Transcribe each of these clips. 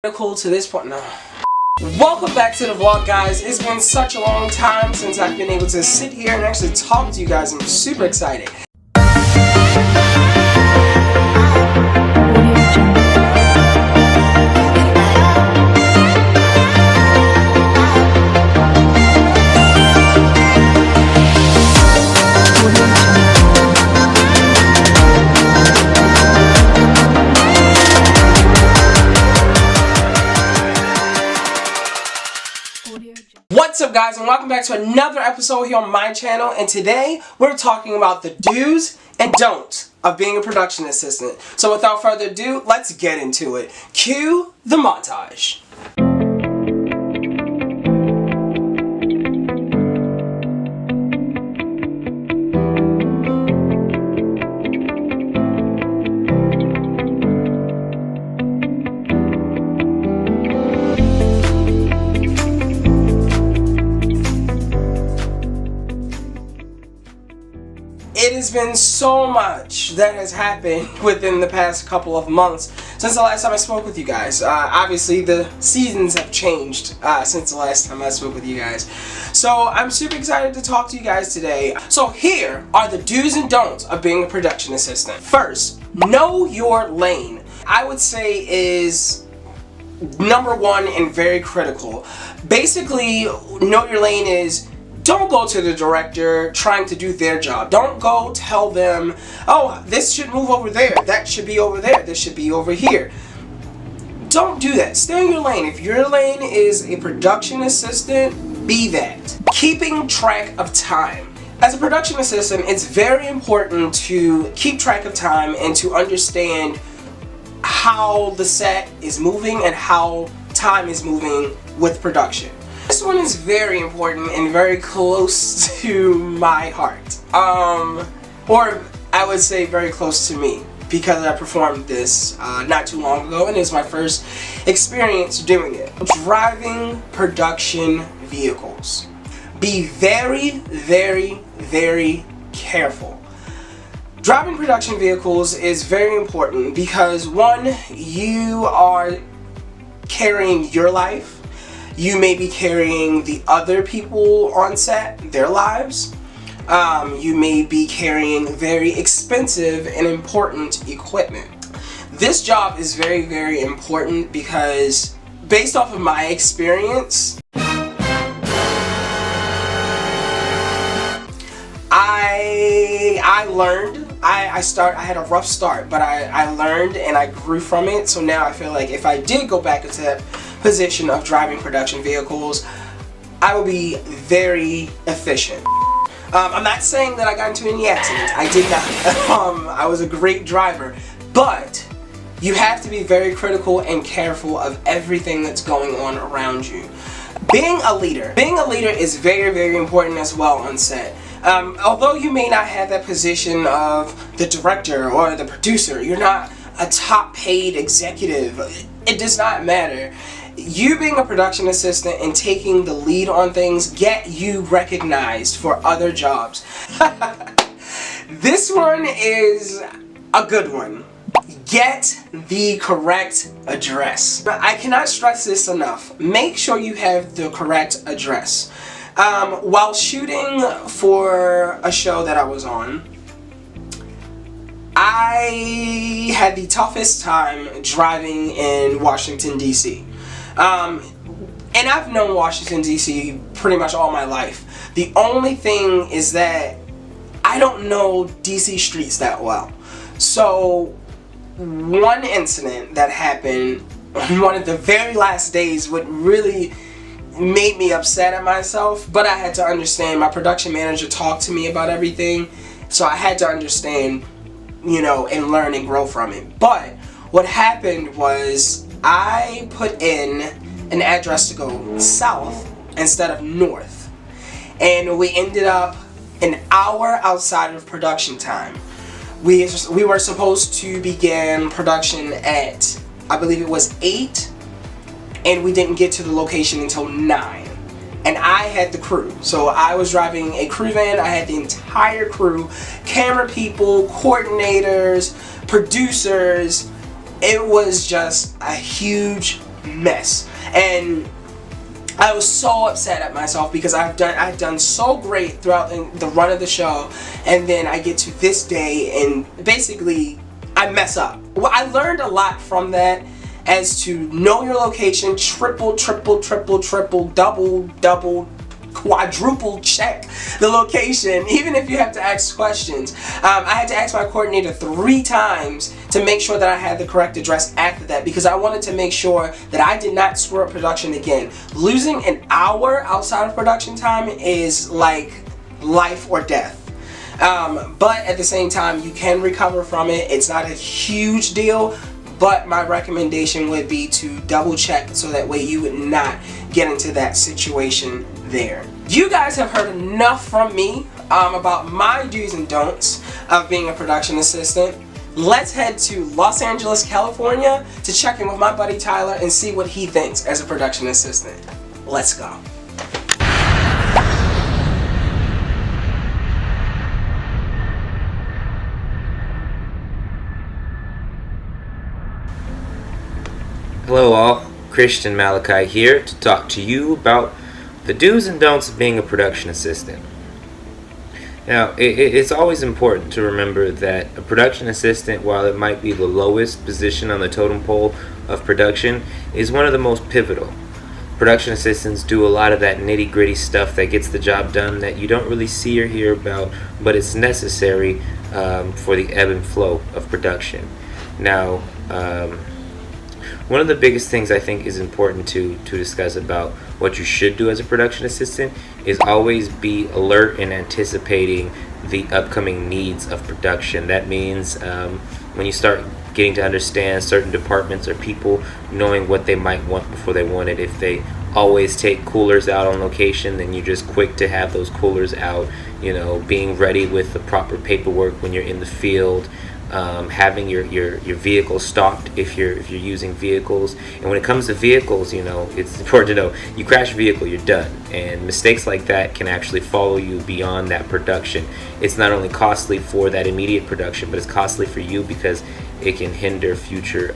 Critical to this point. No. Welcome back to the vlog, guys. It's been such a long time since I've been able to sit here and actually talk to you guys. I'm super excited. What's up, guys, and welcome back to another episode here on my channel. And today we're talking about the do's and don'ts of being a production assistant. So without further ado, let's get into it. Cue the montage. It has been so much that has happened within the past couple of months since the last time I spoke with you guys. Obviously, the seasons have changed since the last time I spoke with you guys. So I'm super excited to talk to you guys today. So here are the do's and don'ts of being a production assistant. First, know your lane. I would say is number one and very critical. Basically, know your lane is don't go to the director trying to do their job. Don't go tell them, oh, this should move over there, that should be over there, this should be over here. Don't do that. Stay in your lane. If your lane is a production assistant, be that. Keeping track of time. As a production assistant, it's very important to keep track of time and to understand how the set is moving and how time is moving with production. This one is very important and very close to my heart. Or I would say very close to me, because I performed this not too long ago and it's my first experience doing it. Driving production vehicles. Be very, very, very careful. Driving production vehicles is very important because, one, you are carrying your life. You may be carrying the other people on set, their lives. You may be carrying very expensive and important equipment. This job is very, very important because, based off of my experience, I learned. I had a rough start, but I learned and I grew from it. So now I feel like if I did go back into that position of driving production vehicles, I will be very efficient. I'm not saying that I got into any accidents. I did not. I was a great driver, but you have to be very critical and careful of everything that's going on around you. Being a leader is very, very important as well on set. Although you may not have that position of the director or the producer, you're not a top paid executive. It does not matter. You being a production assistant and taking the lead on things get you recognized for other jobs. This one is a good one. Get the correct address. I cannot stress this enough. Make sure you have the correct address. While shooting for a show that I was on, I had the toughest time driving in Washington, D.C. And I've known Washington, D.C. pretty much all my life. The only thing is that I don't know D.C. streets that well. So one incident that happened on one of the very last days would really made me upset at myself, but I had to understand. My production manager talked to me about everything, so I had to understand, you know, and learn and grow from it. But what happened was I put in an address to go south instead of north, and we ended up an hour outside of production time. We were supposed to begin production at, I believe it was 8, and we didn't get to the location until 9. And I had the crew. So I was driving a crew van. I had the entire crew, camera people, coordinators, producers. It was just a huge mess. And I was so upset at myself because I've done so great throughout the run of the show, and then I get to this day and basically I mess up. Well, I learned a lot from that as to know your location, triple, double, quadruple check the location, even if you have to ask questions. I had to ask my coordinator 3 times to make sure that I had the correct address after that, because I wanted to make sure that I did not screw up production again. Losing an hour outside of production time is like life or death. But at the same time, you can recover from it. It's not a huge deal, but my recommendation would be to double check so that way you would not get into that situation there. You guys have heard enough from me about my do's and don'ts of being a production assistant. Let's head to Los Angeles, California to check in with my buddy Tyler and see what he thinks as a production assistant. Let's go. Hello all, Christian Malachi here to talk to you about the do's and don'ts of being a production assistant. Now, it's always important to remember that a production assistant, while it might be the lowest position on the totem pole of production, is one of the most pivotal. Production assistants do a lot of that nitty-gritty stuff that gets the job done that you don't really see or hear about, but it's necessary for the ebb and flow of production. Now, one of the biggest things I think is important to discuss about what you should do as a production assistant is always be alert and anticipating the upcoming needs of production. That means when you start getting to understand certain departments or people, knowing what they might want before they want it. If they always take coolers out on location, then you're just quick to have those coolers out. You know, being ready with the proper paperwork when you're in the field. Having your vehicle stocked if you're using vehicles. And when it comes to vehicles, you know, it's important to know you crash a vehicle, you're done. And mistakes like that can actually follow you beyond that production. It's not only costly for that immediate production, but it's costly for you because it can hinder future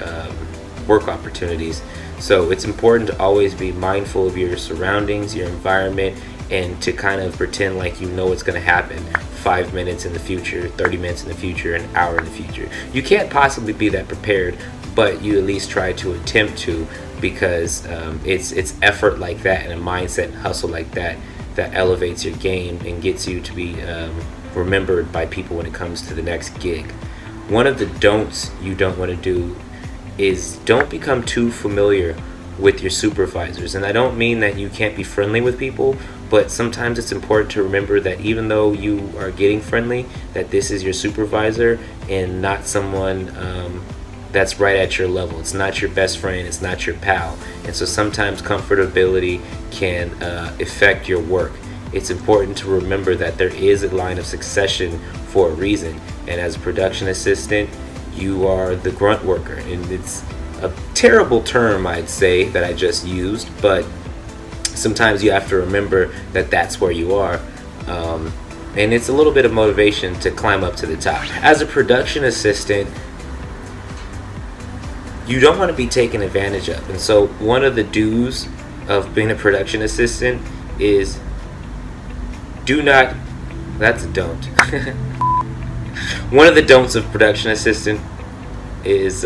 work opportunities. So it's important to always be mindful of your surroundings, your environment, and to kind of pretend like you know what's going to happen 5 minutes in the future, 30 minutes in the future, an hour in the future. You can't possibly be that prepared, but you at least try to attempt to, because it's effort like that and a mindset and hustle like that that elevates your game and gets you to be remembered by people when it comes to the next gig. One of the don'ts you don't want to do is don't become too familiar with your supervisors. And I don't mean that you can't be friendly with people, but sometimes it's important to remember that even though you are getting friendly, that this is your supervisor and not someone that's right at your level. It's not your best friend, it's not your pal. And so sometimes comfortability can affect your work. It's important to remember that there is a line of succession for a reason. And as a production assistant, you are the grunt worker. And it's a terrible term, I'd say, that I just used, but sometimes you have to remember that that's where you are. And it's a little bit of motivation to climb up to the top. As a production assistant, you don't want to be taken advantage of. And so one of the do's of being a production assistant is that's a don't. One of the don'ts of production assistant is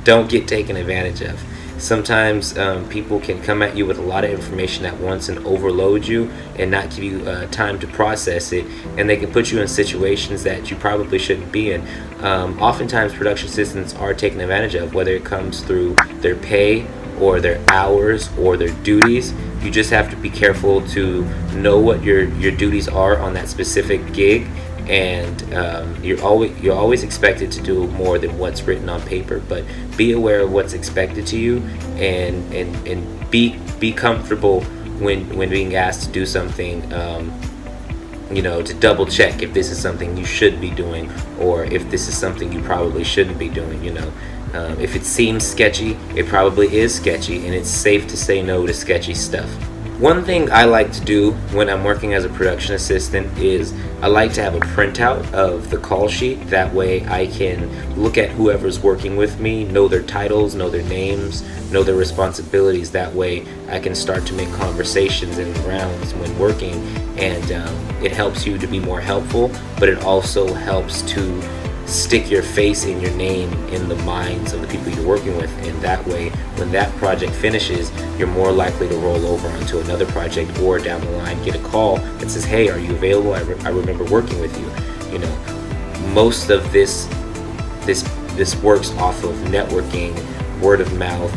don't get taken advantage of. Sometimes people can come at you with a lot of information at once and overload you and not give you time to process it, and they can put you in situations that you probably shouldn't be in. Oftentimes production assistants are taken advantage of, whether it comes through their pay or their hours or their duties. You just have to be careful to know what your duties are on that specific gig, and you're always expected to do more than what's written on paper, but be aware of what's expected to you, and be comfortable when being asked to do something, to double check if this is something you should be doing or if this is something you probably shouldn't be doing. If it seems sketchy, it probably is sketchy, and it's safe to say no to sketchy stuff. One thing I like to do when I'm working as a production assistant is I like to have a printout of the call sheet. That way I can look at whoever's working with me, know their titles, know their names, know their responsibilities. That way I can start to make conversations and rounds when working, and it helps you to be more helpful, but it also helps to stick your face and your name in the minds of the people you're working with, and that way when that project finishes, you're more likely to roll over onto another project, or down the line get a call that says, hey, are you available? I remember working with you. You know, most of this works off of networking, word of mouth.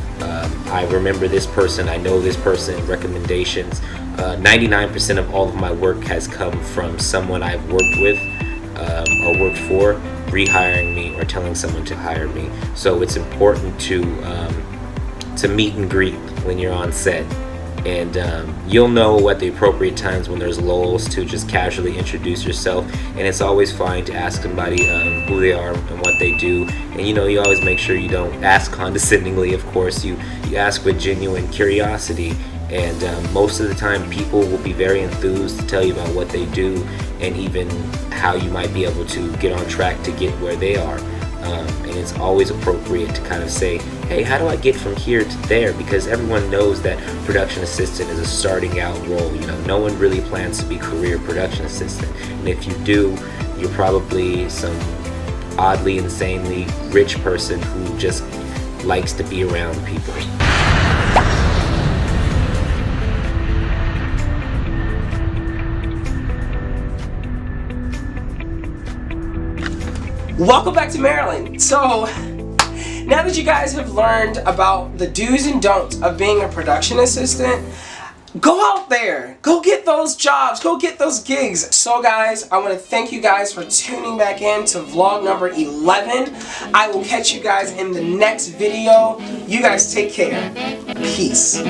I remember this person, I know this person, recommendations. 99% of all of my work has come from someone I've worked with or worked for rehiring me or telling someone to hire me. So it's important to meet and greet when you're on set, and you'll know at the appropriate times when there's lulls to just casually introduce yourself, and it's always fine to ask somebody who they are and what they do. And you know, you always make sure you don't ask condescendingly. Of course, you ask with genuine curiosity, and most of the time people will be very enthused to tell you about what they do, and even how you might be able to get on track to get where they are. And it's always appropriate to kind of say, hey, how do I get from here to there? Because everyone knows that production assistant is a starting out role. You know, no one really plans to be career production assistant. And if you do, you're probably some oddly, insanely rich person who just likes to be around people. Welcome back to Maryland. So, now that you guys have learned about the do's and don'ts of being a production assistant, go out there, go get those jobs, go get those gigs. So guys, I want to thank you guys for tuning back in to vlog number 11. I will catch you guys in the next video. You guys take care. Peace.